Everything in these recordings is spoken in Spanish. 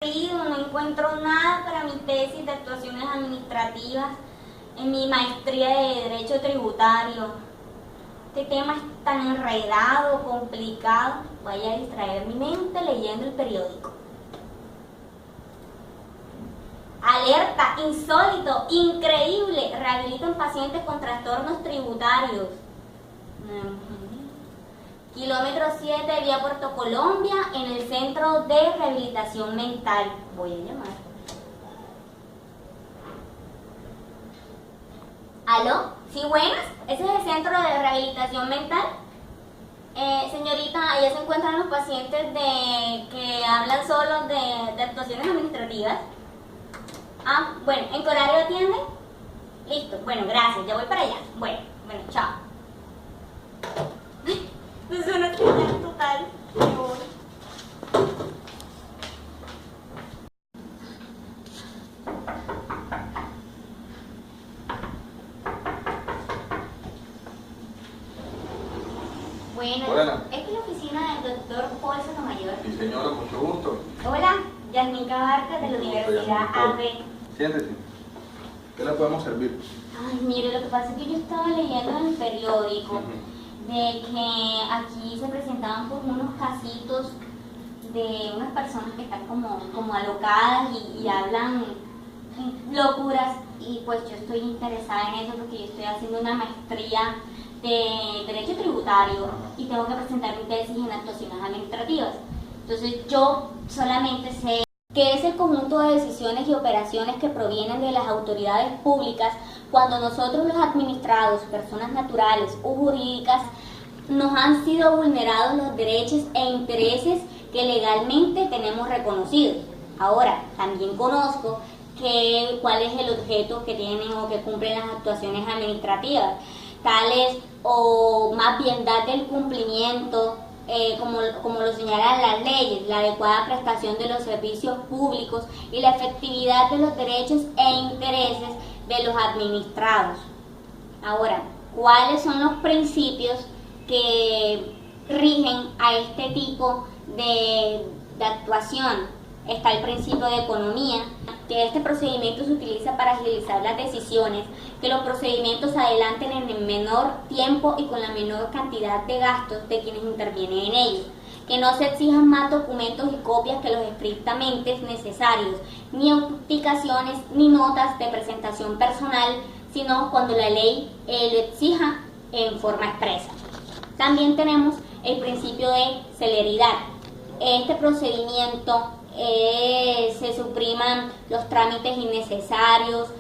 No encuentro nada para mi tesis de actuaciones administrativas en mi maestría de Derecho Tributario. Este tema es tan enredado, complicado. Voy a distraer mi mente leyendo el periódico. Alerta, insólito, increíble. Rehabilitan pacientes con trastornos tributarios. Kilómetro 7, vía Puerto Colombia, en el Centro de Rehabilitación Mental. Voy a llamar. ¿Aló? ¿Sí, buenas? ¿Ese es el Centro de Rehabilitación Mental? Señorita, allá se encuentran los pacientes que hablan solo de actuaciones administrativas. Ah, bueno, ¿en qué horario atienden? Listo, bueno, gracias, ya voy para allá. Bueno, chao. Es una actividad total. Me voy. Bueno, Hola. esta es la oficina del doctor Paul Sotomayor. Sí, señora, mucho gusto. Hola, Yasmin Cabarca de la Universidad AB. Siéntese. ¿Qué le podemos servir? Ay, mire, lo que pasa es que yo estaba leyendo en el periódico de que aquí se presentaban por unos casitos de unas personas que están como alocadas y hablan locuras, y pues yo estoy interesada en eso porque yo estoy haciendo una maestría de Derecho Tributario y tengo que presentar mi tesis en actuaciones administrativas. Entonces yo solamente sé que es el conjunto de decisiones y operaciones que provienen de las autoridades públicas cuando nosotros los administrados, personas naturales o jurídicas, nos han sido vulnerados los derechos e intereses que legalmente tenemos reconocidos. Ahora, también conozco cuál es el objeto que tienen o que cumplen las actuaciones administrativas, tales o más bien dar del cumplimiento, como lo señalan las leyes, la adecuada prestación de los servicios públicos y la efectividad de los derechos e intereses de los administrados. Ahora, ¿cuáles son los principios que rigen a este tipo de actuación? Está el principio de economía, que este procedimiento se utiliza para agilizar las decisiones, que los procedimientos se adelanten en el menor tiempo y con la menor cantidad de gastos de quienes intervienen en ellos, que no se exijan más documentos y copias que los estrictamente necesarios, ni autenticaciones ni notas de presentación personal, sino cuando la ley lo exija en forma expresa. También tenemos el principio de celeridad. Este procedimiento se supriman los trámites innecesarios,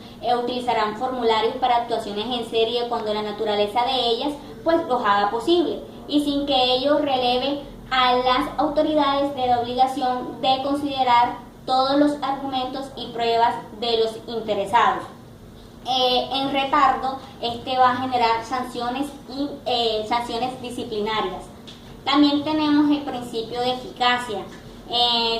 utilizarán formularios para actuaciones en serie cuando la naturaleza de ellas pues los haga posible y sin que ello releve a las autoridades de la obligación de considerar todos los argumentos y pruebas de los interesados. En retardo, este va a generar sanciones disciplinarias. También tenemos el principio de eficacia.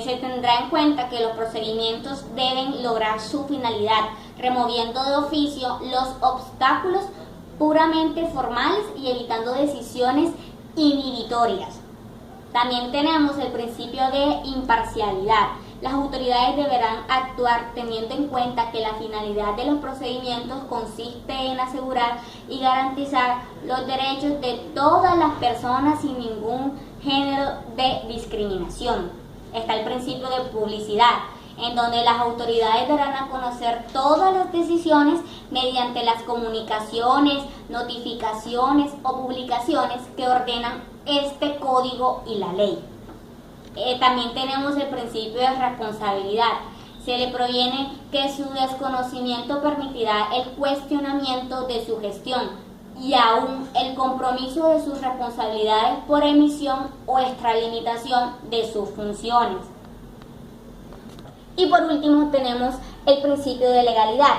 Se tendrá en cuenta que los procedimientos deben lograr su finalidad, removiendo de oficio los obstáculos puramente formales y evitando decisiones inhibitorias. También tenemos el principio de imparcialidad. Las autoridades deberán actuar teniendo en cuenta que la finalidad de los procedimientos consiste en asegurar y garantizar los derechos de todas las personas sin ningún género de discriminación. Está el principio de publicidad, en donde las autoridades darán a conocer todas las decisiones mediante las comunicaciones, notificaciones o publicaciones que ordenan este código y la ley. También tenemos el principio de responsabilidad. Se le proviene que su desconocimiento permitirá el cuestionamiento de su gestión y aún el compromiso de sus responsabilidades por emisión o extralimitación de sus funciones. Y por último tenemos el principio de legalidad,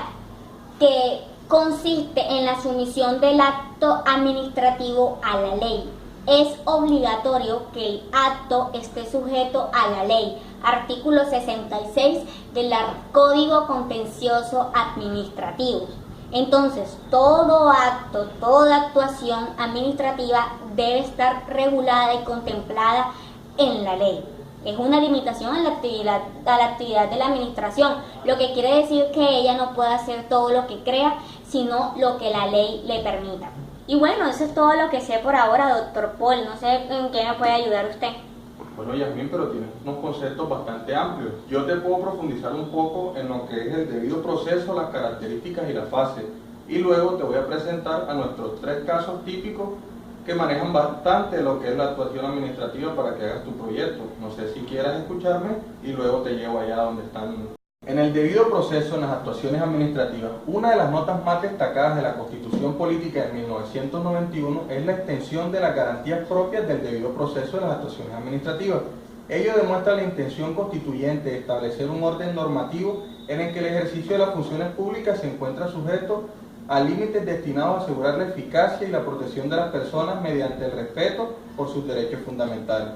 que consiste en la sumisión del acto administrativo a la ley. Es obligatorio que el acto esté sujeto a la ley. Artículo 66 del Código Contencioso Administrativo. Entonces, todo acto, toda actuación administrativa debe estar regulada y contemplada en la ley. Es una limitación a la actividad de la administración, lo que quiere decir que ella no puede hacer todo lo que crea, sino lo que la ley le permita. Y bueno, eso es todo lo que sé por ahora, doctor Paul. No sé en qué me puede ayudar usted. Bueno, Yasmín, pero tienes unos conceptos bastante amplios. Yo te puedo profundizar un poco en lo que es el debido proceso, las características y la fase. Y luego te voy a presentar a nuestros 3 casos típicos que manejan bastante lo que es la actuación administrativa para que hagas tu proyecto. No sé si quieras escucharme y luego te llevo allá donde están. En el debido proceso en las actuaciones administrativas, una de las notas más destacadas de la Constitución Política de 1991 es la extensión de las garantías propias del debido proceso de las actuaciones administrativas. Ello demuestra la intención constituyente de establecer un orden normativo en el que el ejercicio de las funciones públicas se encuentra sujeto a límites destinados a asegurar la eficacia y la protección de las personas mediante el respeto por sus derechos fundamentales.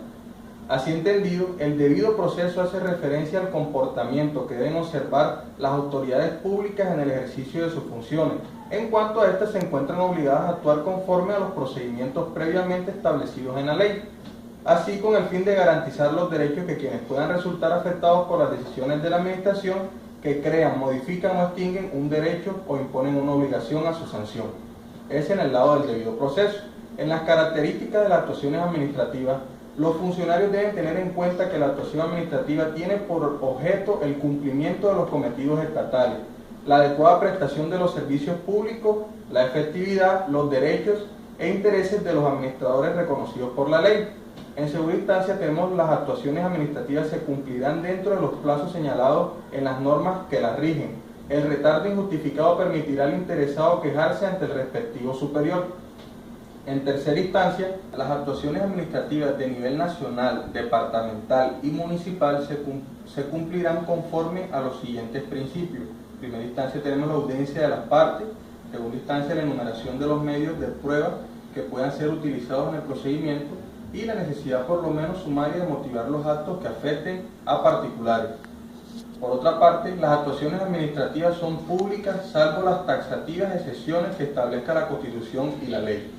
Así entendido, el debido proceso hace referencia al comportamiento que deben observar las autoridades públicas en el ejercicio de sus funciones, en cuanto a éstas se encuentran obligadas a actuar conforme a los procedimientos previamente establecidos en la ley, así con el fin de garantizar los derechos que quienes puedan resultar afectados por las decisiones de la administración que crean, modifican o extinguen un derecho o imponen una obligación a su sanción. Es en el lado del debido proceso. En las características de las actuaciones administrativas, los funcionarios deben tener en cuenta que la actuación administrativa tiene por objeto el cumplimiento de los cometidos estatales, la adecuada prestación de los servicios públicos, la efectividad, los derechos e intereses de los administradores reconocidos por la ley. En segunda instancia, tenemos las actuaciones administrativas se cumplirán dentro de los plazos señalados en las normas que las rigen. El retardo injustificado permitirá al interesado quejarse ante el respectivo superior. En tercera instancia, las actuaciones administrativas de nivel nacional, departamental y municipal se cumplirán conforme a los siguientes principios. En primera instancia tenemos la audiencia de las partes. En segunda instancia, la enumeración de los medios de prueba que puedan ser utilizados en el procedimiento y la necesidad por lo menos sumaria de motivar los actos que afecten a particulares. Por otra parte, las actuaciones administrativas son públicas salvo las taxativas excepciones que establezca la Constitución y la ley.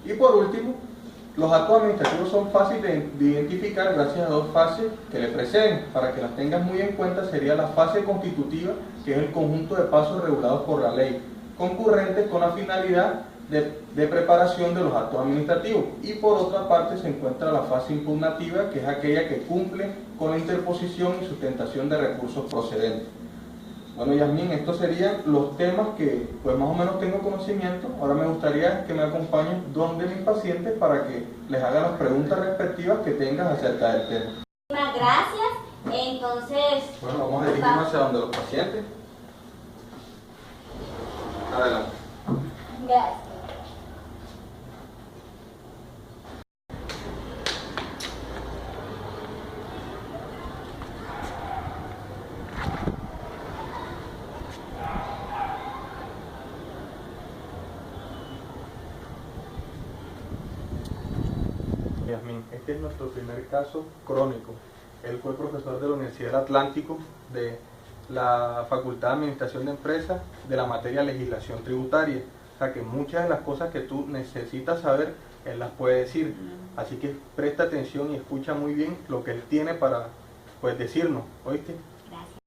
Y por último, los actos administrativos son fáciles de identificar gracias a 2 fases que le preceden. Para que las tengas muy en cuenta sería la fase constitutiva, que es el conjunto de pasos regulados por la ley, concurrentes con la finalidad de preparación de los actos administrativos. Y por otra parte se encuentra la fase impugnativa, que es aquella que cumple con la interposición y sustentación de recursos procedentes. Bueno, Yasmín, estos serían los temas que pues más o menos tengo conocimiento. Ahora me gustaría que me acompañen donde mis pacientes para que les haga las preguntas respectivas que tengas acerca del tema. Muchas gracias. Entonces, bueno, vamos a dirigirnos hacia donde los pacientes. Adelante. Gracias. Yasmín, este es nuestro primer caso crónico. Él fue profesor de la Universidad del Atlántico, de la Facultad de Administración de Empresas, de la materia Legislación Tributaria. O sea que muchas de las cosas que tú necesitas saber, él las puede decir. Así que presta atención y escucha muy bien lo que él tiene para pues decirnos, ¿oíste? Gracias.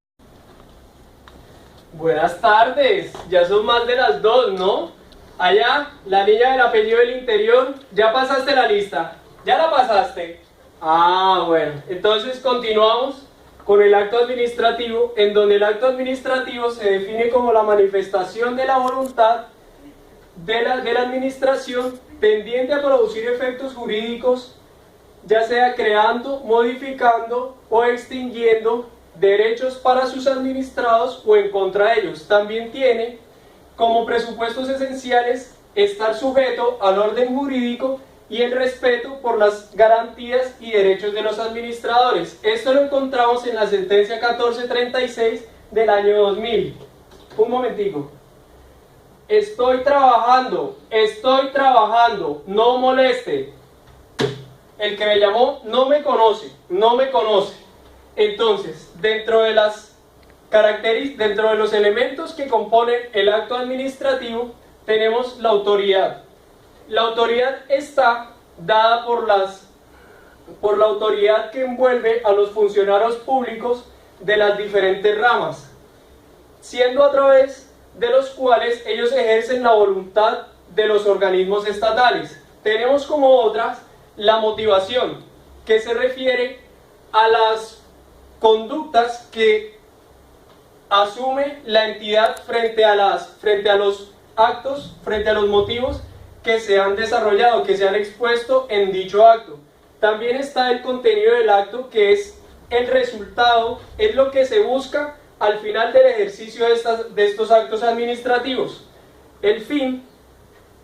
Buenas tardes, ya son más de las 2, ¿no? Allá, la niña del apellido del interior, ya pasaste la lista. ¿Ya la pasaste? Ah, bueno. Entonces continuamos con el acto administrativo, en donde el acto administrativo se define como la manifestación de la voluntad de la administración tendiente a producir efectos jurídicos, ya sea creando, modificando o extinguiendo derechos para sus administrados o en contra de ellos. También tiene como presupuestos esenciales estar sujeto al orden jurídico y el respeto por las garantías y derechos de los administradores. Esto lo encontramos en la sentencia 1436 del año 2000. Un momentico. Estoy trabajando, no moleste. El que me llamó no me conoce. Entonces, dentro de las características, dentro de los elementos que componen el acto administrativo, tenemos la autoridad. La autoridad está dada por las por la autoridad que envuelve a los funcionarios públicos de las diferentes ramas, siendo a través de los cuales ellos ejercen la voluntad de los organismos estatales. Tenemos como otras la motivación, que se refiere a las conductas que asume la entidad frente a los actos, frente a los motivos que se han desarrollado, que se han expuesto en dicho acto. También está el contenido del acto, que es el resultado, es lo que se busca al final del ejercicio de estos actos administrativos. El fin,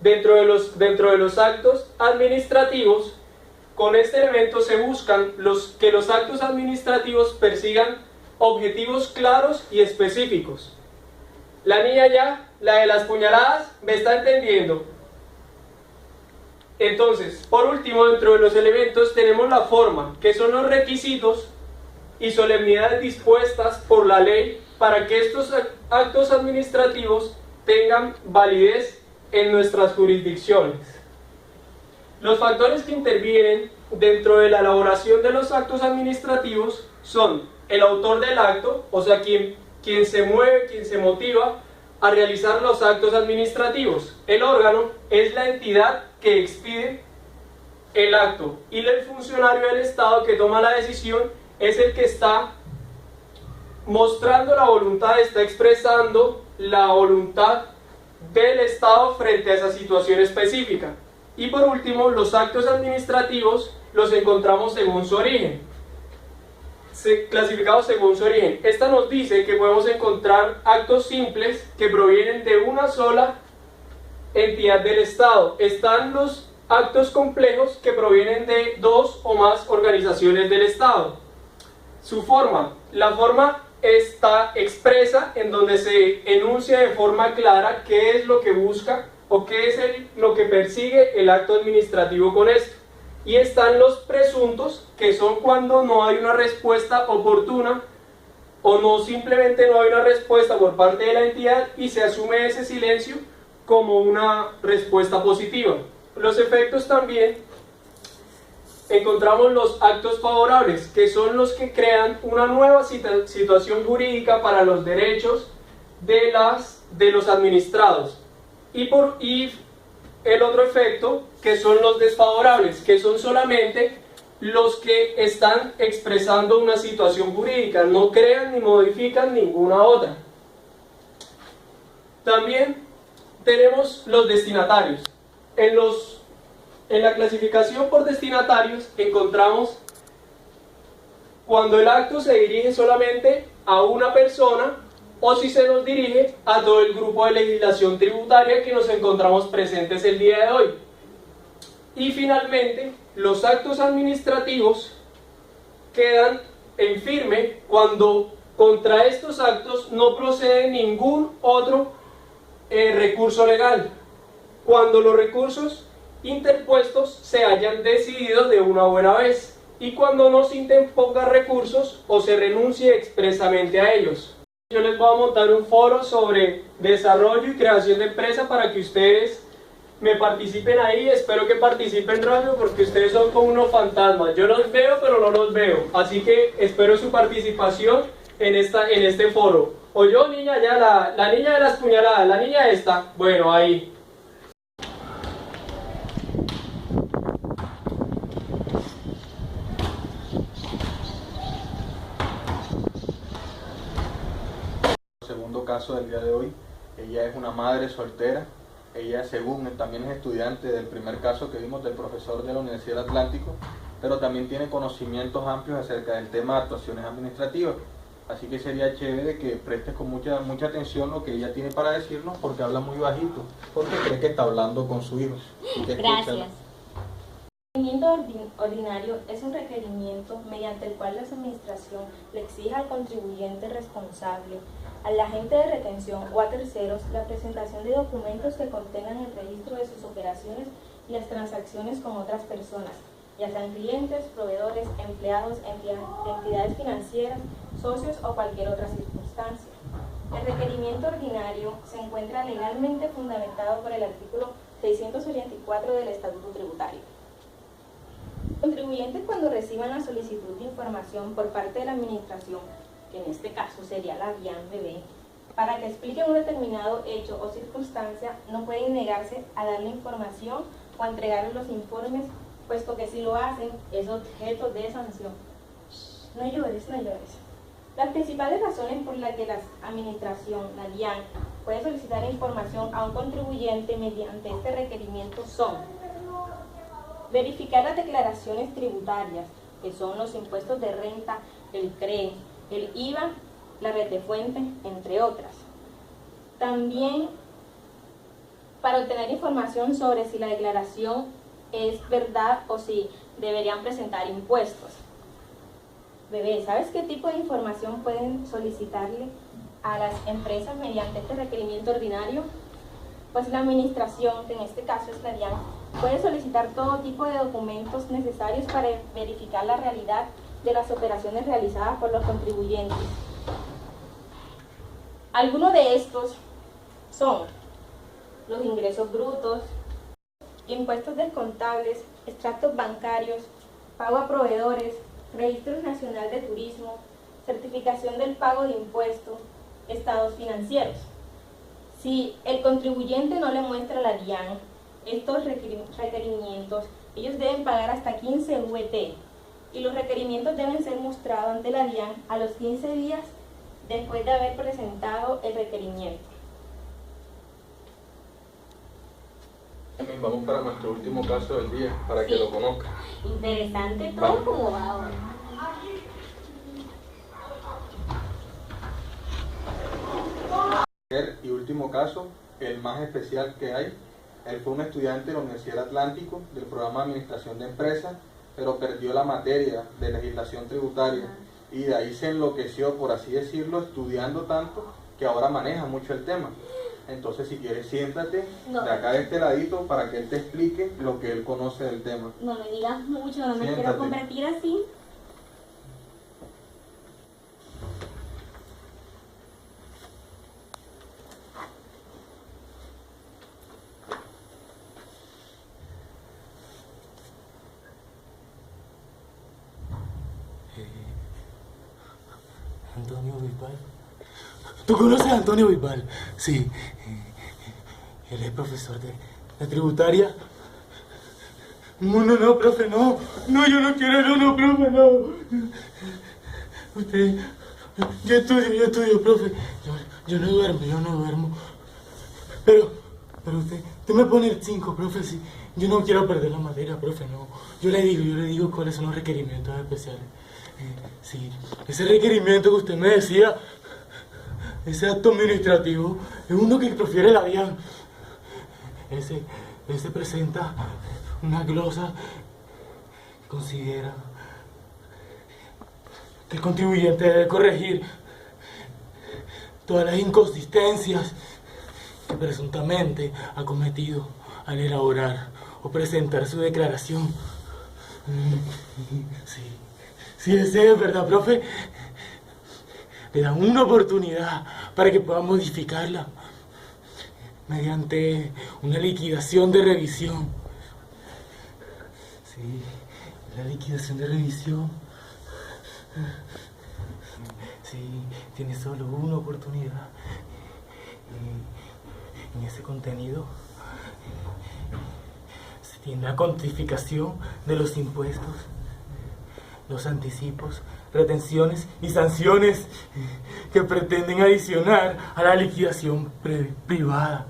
dentro de los actos administrativos, con este elemento se buscan que los actos administrativos persigan objetivos claros y específicos. La niña ya, la de las puñaladas, me está entendiendo. Entonces, por último, dentro de los elementos tenemos la forma, que son los requisitos y solemnidades dispuestas por la ley para que estos actos administrativos tengan validez en nuestras jurisdicciones. Los factores que intervienen dentro de la elaboración de los actos administrativos son el autor del acto, o sea, quien se mueve, quien se motiva a realizar los actos administrativos. El órgano es la entidad que expide el acto, y el funcionario del Estado que toma la decisión es el que está mostrando la voluntad, está expresando la voluntad del Estado frente a esa situación específica. Y por último, los actos administrativos los encontramos según su origen, clasificados según su origen. Esta nos dice que podemos encontrar actos simples que provienen de una sola entidad del Estado. Están los actos complejos que provienen de dos o más organizaciones del Estado. Su forma, la forma está expresa en donde se enuncia de forma clara qué es lo que busca o qué es lo que persigue el acto administrativo con esto. Y están los presuntos, que son cuando no hay una respuesta oportuna o no, simplemente no hay una respuesta por parte de la entidad y se asume ese silencio como una respuesta positiva. Los efectos también encontramos los actos favorables, que son los que crean una nueva situación jurídica para los derechos de los administrados. Y el otro efecto, que son los desfavorables, que son solamente los que están expresando una situación jurídica, no crean ni modifican ninguna otra. También tenemos los destinatarios. En la clasificación por destinatarios encontramos cuando el acto se dirige solamente a una persona o si se nos dirige a todo el grupo de legislación tributaria que nos encontramos presentes el día de hoy. Y finalmente, los actos administrativos quedan en firme cuando contra estos actos no procede ningún otro recurso legal, cuando los recursos interpuestos se hayan decidido de una buena vez y cuando no se interpongan recursos o se renuncie expresamente a ellos. Yo les voy a montar un foro sobre desarrollo y creación de empresa para que ustedes me participen ahí. Espero que participen rápido porque ustedes son como unos fantasmas. Yo los veo pero no los veo, así que espero su participación en este foro. O yo, niña, ya la niña de las puñaladas, la niña esta, bueno, ahí. Segundo caso del día de hoy, ella es una madre soltera. Ella, según también es estudiante del primer caso que vimos del profesor de la Universidad del Atlántico, pero también tiene conocimientos amplios acerca del tema de actuaciones administrativas. Así que sería chévere que prestes con mucha atención lo que ella tiene para decirnos, porque habla muy bajito, porque cree que está hablando con su hijo. Gracias. El requerimiento ordinario es un requerimiento mediante el cual la administración le exige al contribuyente responsable, al agente de retención o a terceros la presentación de documentos que contengan el registro de sus operaciones y las transacciones con otras personas, ya sean clientes, proveedores, empleados, entidades financieras, socios o cualquier otra circunstancia. El requerimiento ordinario se encuentra legalmente fundamentado por el artículo 684 del Estatuto Tributario. Contribuyentes, cuando reciban la solicitud de información por parte de la administración, que en este caso sería la DIAN-BB, para que expliquen un determinado hecho o circunstancia, no pueden negarse a dar la información o a entregarle los informes, puesto que si lo hacen es objeto de sanción. No llores, no llores. Las principales razones por las que la administración, la DIAN, puede solicitar información a un contribuyente mediante este requerimiento son: verificar las declaraciones tributarias, que son los impuestos de renta, el CRE, el IVA, la red de fuente, entre otras. También para obtener información sobre si la declaración es verdad o si deberían presentar impuestos. Bebé, ¿sabes qué tipo de información pueden solicitarle a las empresas mediante este requerimiento ordinario? Pues la administración, que en este caso es la DIAN, puede solicitar todo tipo de documentos necesarios para verificar la realidad de las operaciones realizadas por los contribuyentes. Algunos de estos son los ingresos brutos, impuestos descontables, extractos bancarios, pago a proveedores, Registro Nacional de Turismo, certificación del pago de impuestos, estados financieros. Si el contribuyente no le muestra a la DIAN estos requerimientos, ellos deben pagar hasta 15 VT y los requerimientos deben ser mostrados ante la DIAN a los 15 días después de haber presentado el requerimiento. Vamos para nuestro último caso del día, para que lo conozcan. Interesante todo. Vamos. Como va ahora. Y último caso, el más especial que hay. Él fue un estudiante de la Universidad del Atlántico del programa de Administración de Empresas, pero perdió la materia de legislación tributaria y de ahí se enloqueció, por así decirlo, estudiando tanto que ahora maneja mucho el tema. Entonces, si quieres, siéntate de acá de este ladito para que él te explique lo que él conoce del tema. No me digas mucho, no me Siéntate. quiero convertir así. Antonio Bisbal. ¿Tú conoces a Antonio Bisbal? Sí. Él es profesor de tributaria. No, profe, no. No, yo no quiero, no, profe, no. Usted... Yo estudio, profe. Yo no duermo. Pero usted me pone el 5, profe, sí. Yo no quiero perder la materia, profe, no. Yo le digo cuáles son los requerimientos especiales. Sí, ese requerimiento que usted me decía, ese acto administrativo, es uno que prefiere la DIAN. Ese presenta una glosa que considera que el contribuyente debe corregir todas las inconsistencias que presuntamente ha cometido al elaborar o presentar su declaración. Sí, ese es verdad, profe. Le dan una oportunidad para que pueda modificarla mediante una liquidación de revisión. Sí, la liquidación de revisión. Sí, tiene solo una oportunidad. En ese contenido se tiene la cuantificación de los impuestos, los anticipos, retenciones y sanciones que pretenden adicionar a la liquidación privada.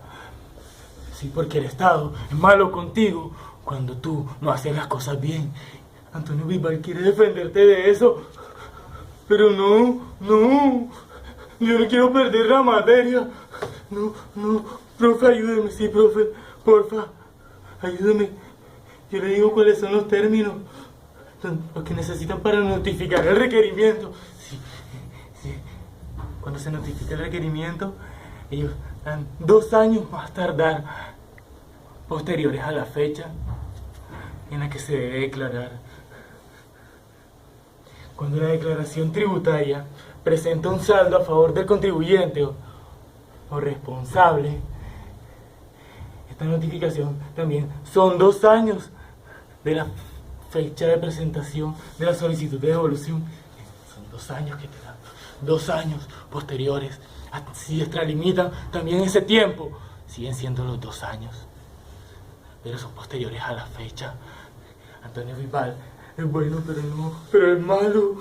Sí, porque el Estado es malo contigo cuando tú no haces las cosas bien. Antonio Bisbal quiere defenderte de eso, pero no, yo no quiero perder la materia. No, profe, ayúdeme, sí, profe, porfa, ayúdeme. Yo le digo cuáles son los términos, los que necesitan para notificar el requerimiento. Sí. Cuando se notifica el requerimiento, ellos dan 2 años más tardar, posteriores a la fecha en la que se debe declarar. Cuando la declaración tributaria presenta un saldo a favor del contribuyente o responsable, esta notificación también son 2 años de la fecha de presentación de la solicitud de devolución. Son 2 años que te dan. 2 años posteriores. Si extralimitan también ese tiempo, siguen siendo los 2 años. Pero son posteriores a la fecha. Antonio Vival es bueno, pero es malo.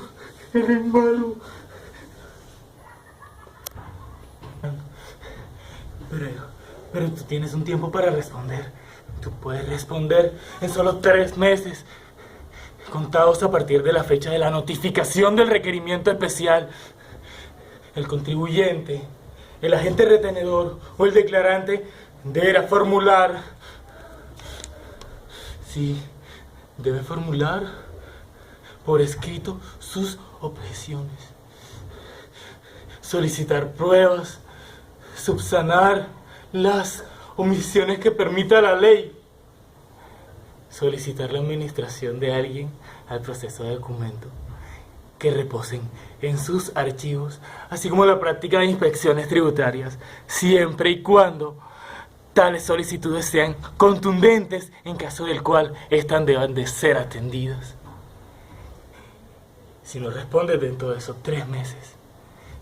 Él es malo. Pero tú tienes un tiempo para responder. Tú puedes responder en solo 3 meses, contados a partir de la fecha de la notificación del requerimiento especial. El contribuyente, el agente retenedor o el declarante deberá formular. Sí, debe formular por escrito sus objeciones, solicitar pruebas, subsanar las omisiones que permita la ley, solicitar la administración de alguien al proceso de documento que reposen en sus archivos, así como la práctica de inspecciones tributarias, siempre y cuando tales solicitudes sean contundentes, en caso del cual éstas deban de ser atendidas. Si no respondes dentro de esos 3 meses,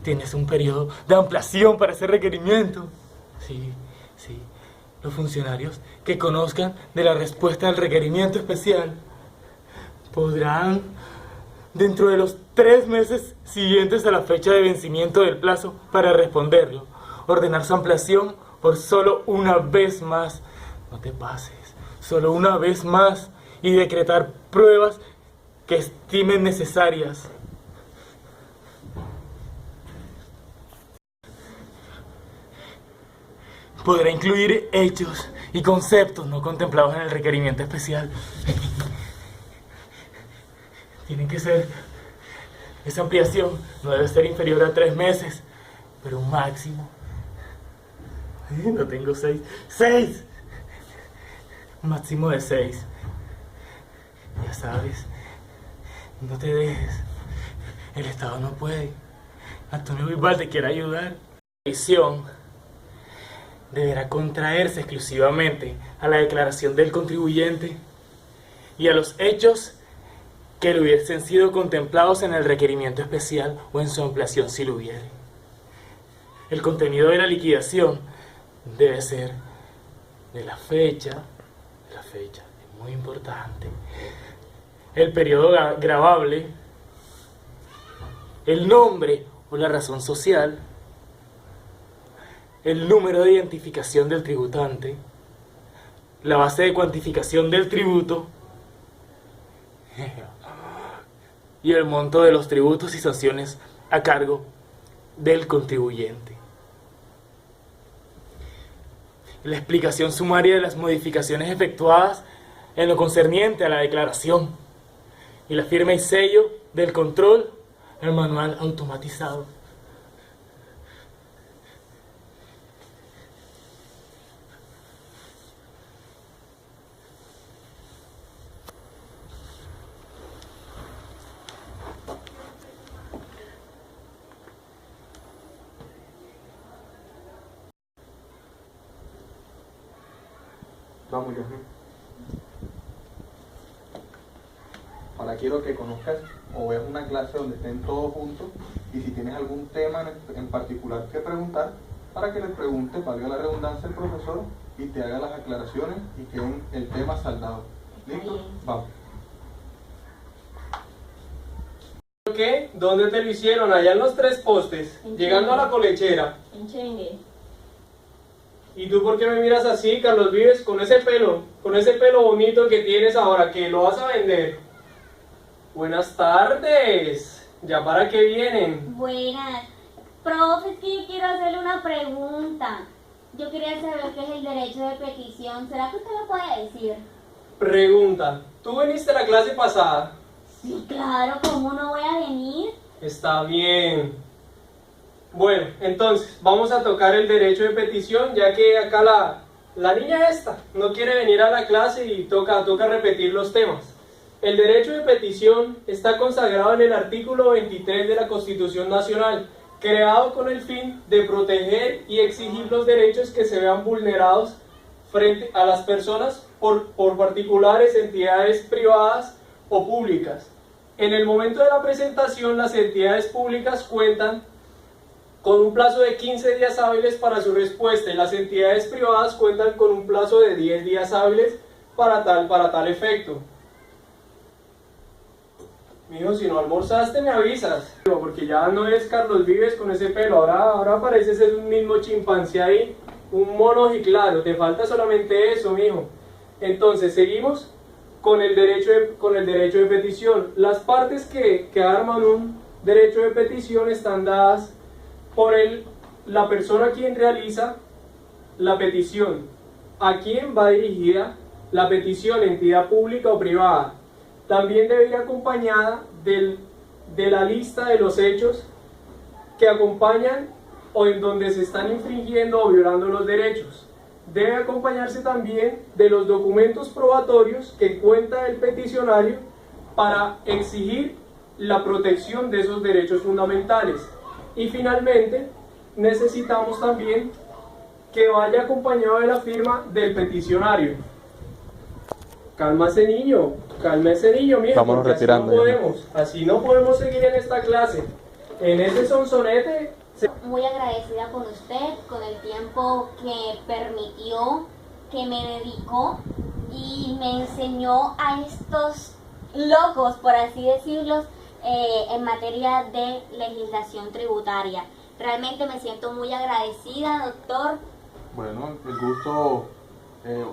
tienes un periodo de ampliación para ese requerimiento. Sí. Los funcionarios que conozcan de la respuesta al requerimiento especial podrán, dentro de los 3 meses siguientes a la fecha de vencimiento del plazo para responderlo, ordenar su ampliación por solo una vez más. No te pases, solo una vez más, y decretar pruebas que estimen necesarias. Podrá incluir hechos y conceptos no contemplados en el requerimiento especial. Tienen que ser, esa ampliación no debe ser inferior a 3 meses, pero un máximo. No tengo 6. ¡6! Un máximo de 6. Ya sabes, no te dejes. El Estado no puede. Antonio Vival te quiere ayudar. La revisión deberá contraerse exclusivamente a la declaración del contribuyente y a los hechos que le hubiesen sido contemplados en el requerimiento especial o en su ampliación si lo hubiere. El contenido de la liquidación debe ser de la fecha, es muy importante, el periodo gravable, el nombre o la razón social, el número de identificación del tributante, la base de cuantificación del tributo y el monto de los tributos y sanciones a cargo del contribuyente. La explicación sumaria de las modificaciones efectuadas en lo concerniente a la declaración y la firma y sello del control, el manual automatizado. Vamos, Yasmin. Ahora quiero que conozcas o veas una clase donde estén todos juntos, y si tienes algún tema en particular que preguntar, para que le pregunte, valga la redundancia, al profesor y te haga las aclaraciones y quede el tema saldado. ¿Listo? Vamos. ¿Qué? ¿Dónde te lo hicieron? Allá en los 3 postes, llegando a la colechera. En Chengue. ¿Y tú por qué me miras así, Carlos Vives, con ese pelo bonito que tienes ahora, que lo vas a vender? Buenas tardes. ¿Ya para qué vienen? Buenas. Profe, es que yo quiero hacerle una pregunta. Yo quería saber qué es el derecho de petición. ¿Será que usted me puede decir? Pregunta. ¿Tú viniste a la clase pasada? Sí, claro, ¿cómo no voy a venir? Está bien. Bueno, entonces, vamos a tocar el derecho de petición, ya que acá la niña esta no quiere venir a la clase y toca repetir los temas. El derecho de petición está consagrado en el artículo 23 de la Constitución Nacional, creado con el fin de proteger y exigir los derechos que se vean vulnerados frente a las personas por particulares, entidades privadas o públicas. En el momento de la presentación, las entidades públicas cuentan con un plazo de 15 días hábiles para su respuesta y las entidades privadas cuentan con un plazo de 10 días hábiles para tal efecto. Mijo, si no almorzaste me avisas, porque ya no eres Carlos Vives con ese pelo, ahora pareces ser un mismo chimpancé ahí, un mono y claro, te falta solamente eso, mijo. Entonces, seguimos con el derecho de petición. Las partes que arman un derecho de petición están dadas por la persona a quien realiza la petición, a quién va dirigida la petición, entidad pública o privada. También debe ir acompañada de la lista de los hechos que acompañan o en donde se están infringiendo o violando los derechos. Debe acompañarse también de los documentos probatorios que cuenta el peticionario para exigir la protección de esos derechos fundamentales. Y finalmente, necesitamos también que vaya acompañado de la firma del peticionario. Cálmese niño, mijo, vámonos retirando. Así no podemos seguir en esta clase. En ese sonsonete... Muy agradecida con usted, con el tiempo que permitió, que me dedicó y me enseñó a estos locos, por así decirlo, en materia de legislación tributaria. Realmente me siento muy agradecida, doctor. Bueno, el gusto,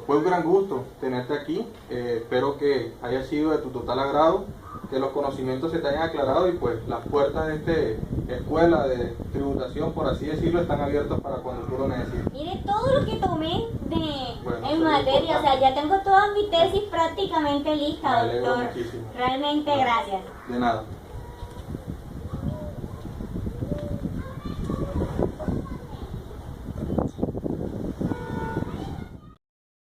fue un gran gusto tenerte aquí. Espero que haya sido de tu total agrado, que los conocimientos se te hayan aclarado y pues las puertas de esta escuela de tributación, por así decirlo, están abiertas para cuando tú lo necesites. Mire todo lo que tomé en materia, o sea, ya tengo toda mi tesis prácticamente lista, doctor. Muchísimo. Realmente gracias. De nada.